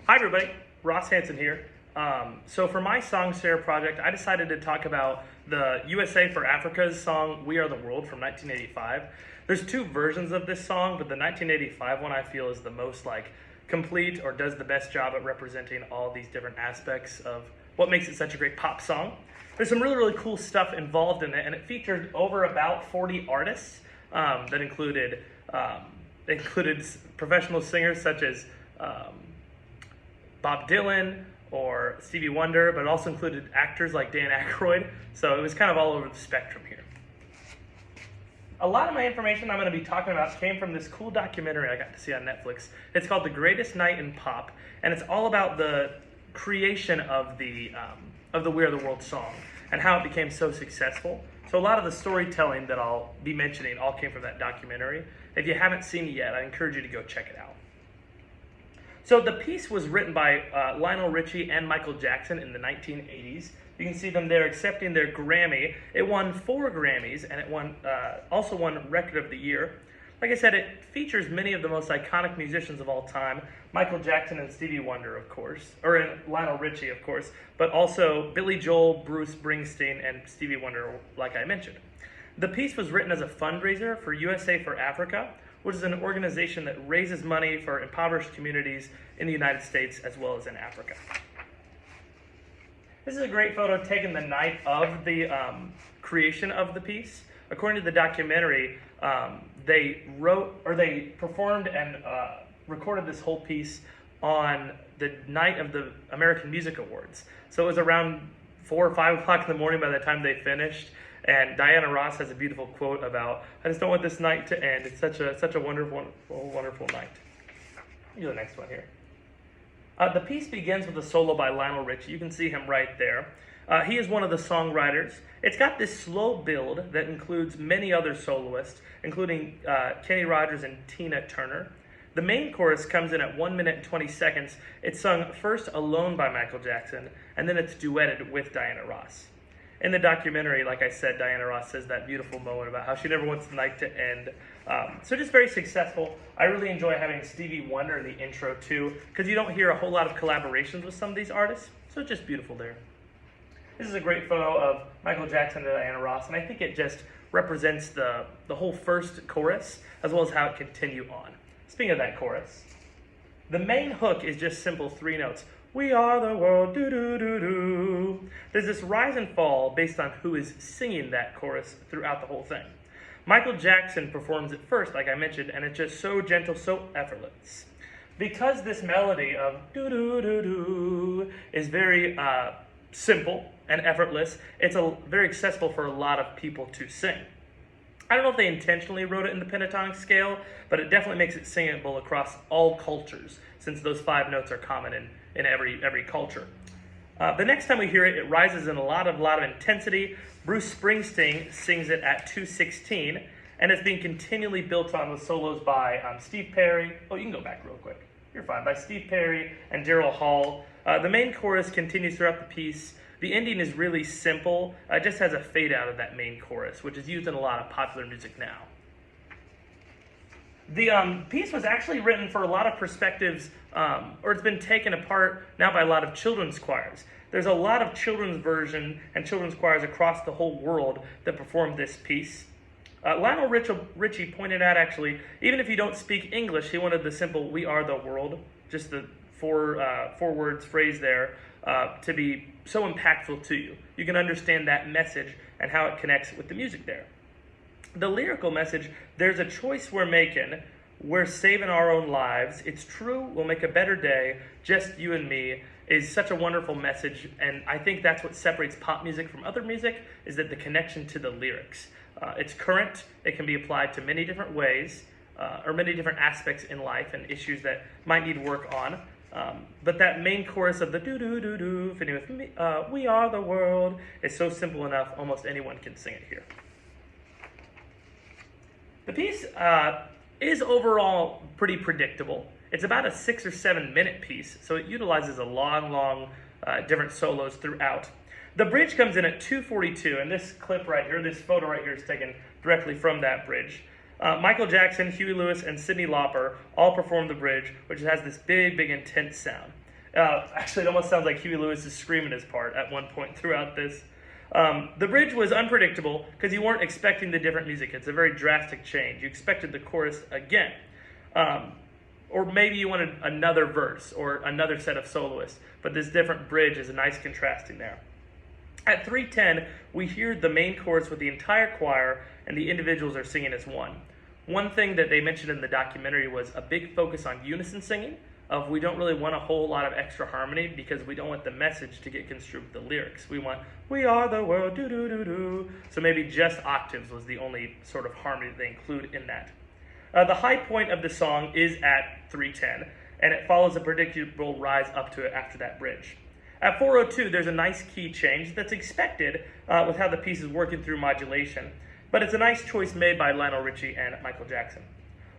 Hi everybody, Ross Hansen here. So for my Songshare project, I decided to talk about the USA for Africa's song "We Are the World" from 1985. There's two versions of this song, but the 1985 one I feel is the most complete or does the best job at representing all these different aspects of what makes it such a great pop song. There's some really cool stuff involved in it, and it featured over about 40 artists that included professional singers such as Bob Dylan or Stevie Wonder, but it also included actors like Dan Aykroyd, so it was kind of all over the spectrum here. A lot of my information I'm going to be talking about came from this cool documentary I got to see on Netflix. It's called The Greatest Night in Pop, and it's all about the creation of the We Are the World song and how it became so successful. So a lot of the storytelling that I'll be mentioning all came from that documentary. If you haven't seen it yet, I encourage you to go check it out. So the piece was written by Lionel Richie and Michael Jackson in the 1980s. You can see them there accepting their Grammy. It won 4 Grammys, and it also won Record of the Year. Like I said, it features many of the most iconic musicians of all time. Michael Jackson and Stevie Wonder, of course, or Lionel Richie, of course, but also Billy Joel, Bruce Springsteen, and Stevie Wonder, like I mentioned. The piece was written as a fundraiser for USA for Africa, which is an organization that raises money for impoverished communities in the United States as well as in Africa. This is a great photo taken the night of the creation of the piece. According to the documentary, they performed and recorded this whole piece on the night of the American Music Awards. So it was around 4 or 5 o'clock in the morning by the time they finished. And Diana Ross has a beautiful quote about, "I just don't want this night to end. It's such a wonderful, wonderful night." Do the next one here. The piece begins with a solo by Lionel Richie. You can see him right there. He is one of the songwriters. It's got this slow build that includes many other soloists, including Kenny Rogers and Tina Turner. The main chorus comes in at 1 minute and 20 seconds. It's sung first alone by Michael Jackson, and then it's duetted with Diana Ross. In the documentary, like I said, Diana Ross says that beautiful moment about how she never wants the night to end. So just very successful. I really enjoy having Stevie Wonder in the intro too, because you don't hear a whole lot of collaborations with some of these artists. So it's just beautiful there. This is a great photo of Michael Jackson and Diana Ross, and I think it just represents the whole first chorus, as well as how it continues on. Speaking of that chorus, the main hook is just simple 3 notes. We are the world, do-do-do-do. There's this rise and fall based on who is singing that chorus throughout the whole thing. Michael Jackson performs it first, like I mentioned, and it's just so gentle, so effortless. Because this melody of do-do-do-do is very simple and effortless, it's very accessible for a lot of people to sing. I don't know if they intentionally wrote it in the pentatonic scale, but it definitely makes it singable across all cultures, since those 5 notes are common in every culture. The next time we hear it, it rises in a lot of intensity. Bruce Springsteen sings it at 2:16, and it's being continually built on with solos by Steve Perry. Oh, you can go back real quick. You're fine. By Steve Perry and Daryl Hall. The main chorus continues throughout the piece. The ending is really simple. It just has a fade out of that main chorus, which is used in a lot of popular music now. The piece was actually written for a lot of perspectives, or it's been taken apart now by a lot of children's choirs. There's a lot of children's version and children's choirs across the whole world that performed this piece. Lionel Richie pointed out, actually, even if you don't speak English, he wanted the simple "We are the world," just the four words phrase there, to be so impactful to you. You can understand that message and how it connects with the music there. The lyrical message, there's a choice we're making. We're saving our own lives. It's true. We'll make a better day. Just you and me, is such a wonderful message. And I think that's what separates pop music from other music, is that the connection to the lyrics. It's current. It can be applied to many different ways, or many different aspects in life and issues that might need work on. But that main chorus of the do-do-do-do, fitting with me, "We are the world," is so simple enough, almost anyone can sing it here. The piece is overall pretty predictable. It's about a 6 or 7 minute piece, so it utilizes a long different solos throughout. The bridge comes in at 2:42, and this clip right here, this photo right here is taken directly from that bridge. Michael Jackson, Huey Lewis, and Cyndi Lauper all performed the bridge, which has this big intense sound. Actually, it almost sounds like Huey Lewis is screaming his part at one point throughout this. The bridge was unpredictable because you weren't expecting the different music. It's a very drastic change. You expected the chorus again. Or maybe you wanted another verse or another set of soloists, but this different bridge is a nice contrasting there. At 3:10, we hear the main chorus with the entire choir and the individuals are singing as one. One thing that they mentioned in the documentary was a big focus on unison singing, of we don't really want a whole lot of extra harmony because we don't want the message to get construed with the lyrics. We want, we are the world, do-do-do-do. So maybe just octaves was the only sort of harmony that they include in that. The high point of the song is at 3:10, and it follows a predictable rise up to it after that bridge. At 4:02, there's a nice key change that's expected with how the piece is working through modulation, but it's a nice choice made by Lionel Richie and Michael Jackson.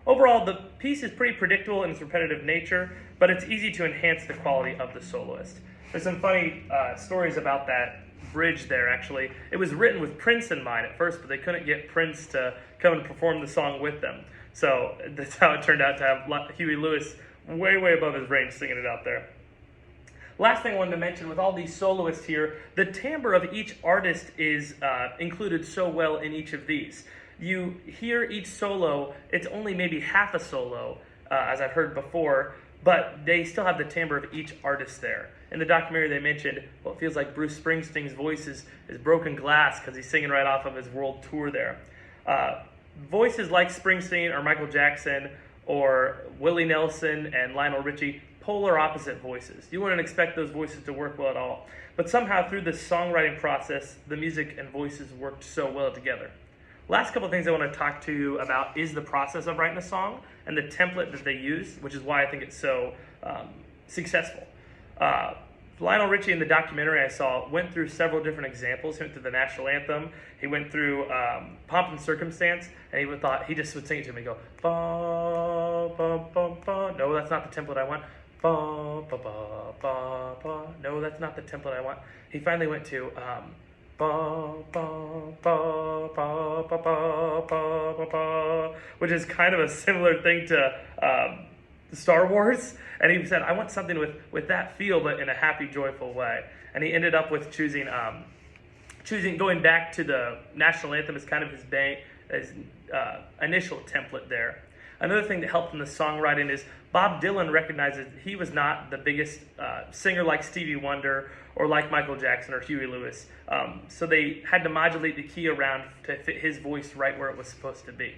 Overall, the piece is pretty predictable in its repetitive nature, but it's easy to enhance the quality of the soloist. There's some funny stories about that bridge there, actually. It was written with Prince in mind at first, but they couldn't get Prince to come and perform the song with them. So that's how it turned out to have Huey Lewis way, way above his range singing it out there. Last thing I wanted to mention, with all these soloists here, the timbre of each artist is included so well in each of these. You hear each solo, it's only maybe half a solo, as I've heard before, but they still have the timbre of each artist there. In the documentary they mentioned, well, it feels like Bruce Springsteen's voice is broken glass because he's singing right off of his world tour there. Voices like Springsteen or Michael Jackson or Willie Nelson and Lionel Richie, polar opposite voices. You wouldn't expect those voices to work well at all. But somehow through this songwriting process, the music and voices worked so well together. Last couple of things I want to talk to you about is the process of writing a song and the template that they use, which is why I think it's so successful. Lionel Richie in the documentary I saw went through several different examples. He went through the national anthem, he went through Pomp and Circumstance, and he just would sing it to me and go, ba, ba, ba, ba. No, that's not the template I want. Ba, ba, ba, ba, ba. No, that's not the template I want. He finally went to ba, ba, ba, ba, ba, ba, ba, ba, which is kind of a similar thing to Star Wars, and he said, I want something with that feel, but in a happy, joyful way. And he ended up with choosing going back to the national anthem as kind of his initial template there. Another thing that helped in the songwriting is Bob Dylan recognizes he was not the biggest singer like Stevie Wonder or like Michael Jackson or Huey Lewis. So they had to modulate the key around to fit his voice right where it was supposed to be.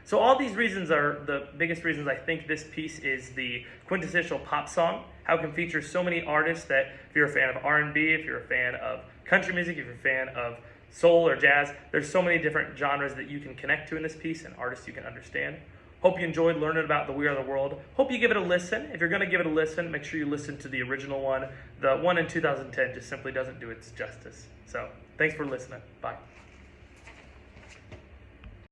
So all these reasons are the biggest reasons I think this piece is the quintessential pop song, how it can feature so many artists that if you're a fan of R&B, if you're a fan of country music, if you're a fan of soul or jazz, there's so many different genres that you can connect to in this piece and artists you can understand. Hope you enjoyed learning about the We Are the World. Hope you give it a listen. If you're going to give it a listen, make sure you listen to the original one. The one in 2010 just simply doesn't do its justice. So thanks for listening. Bye.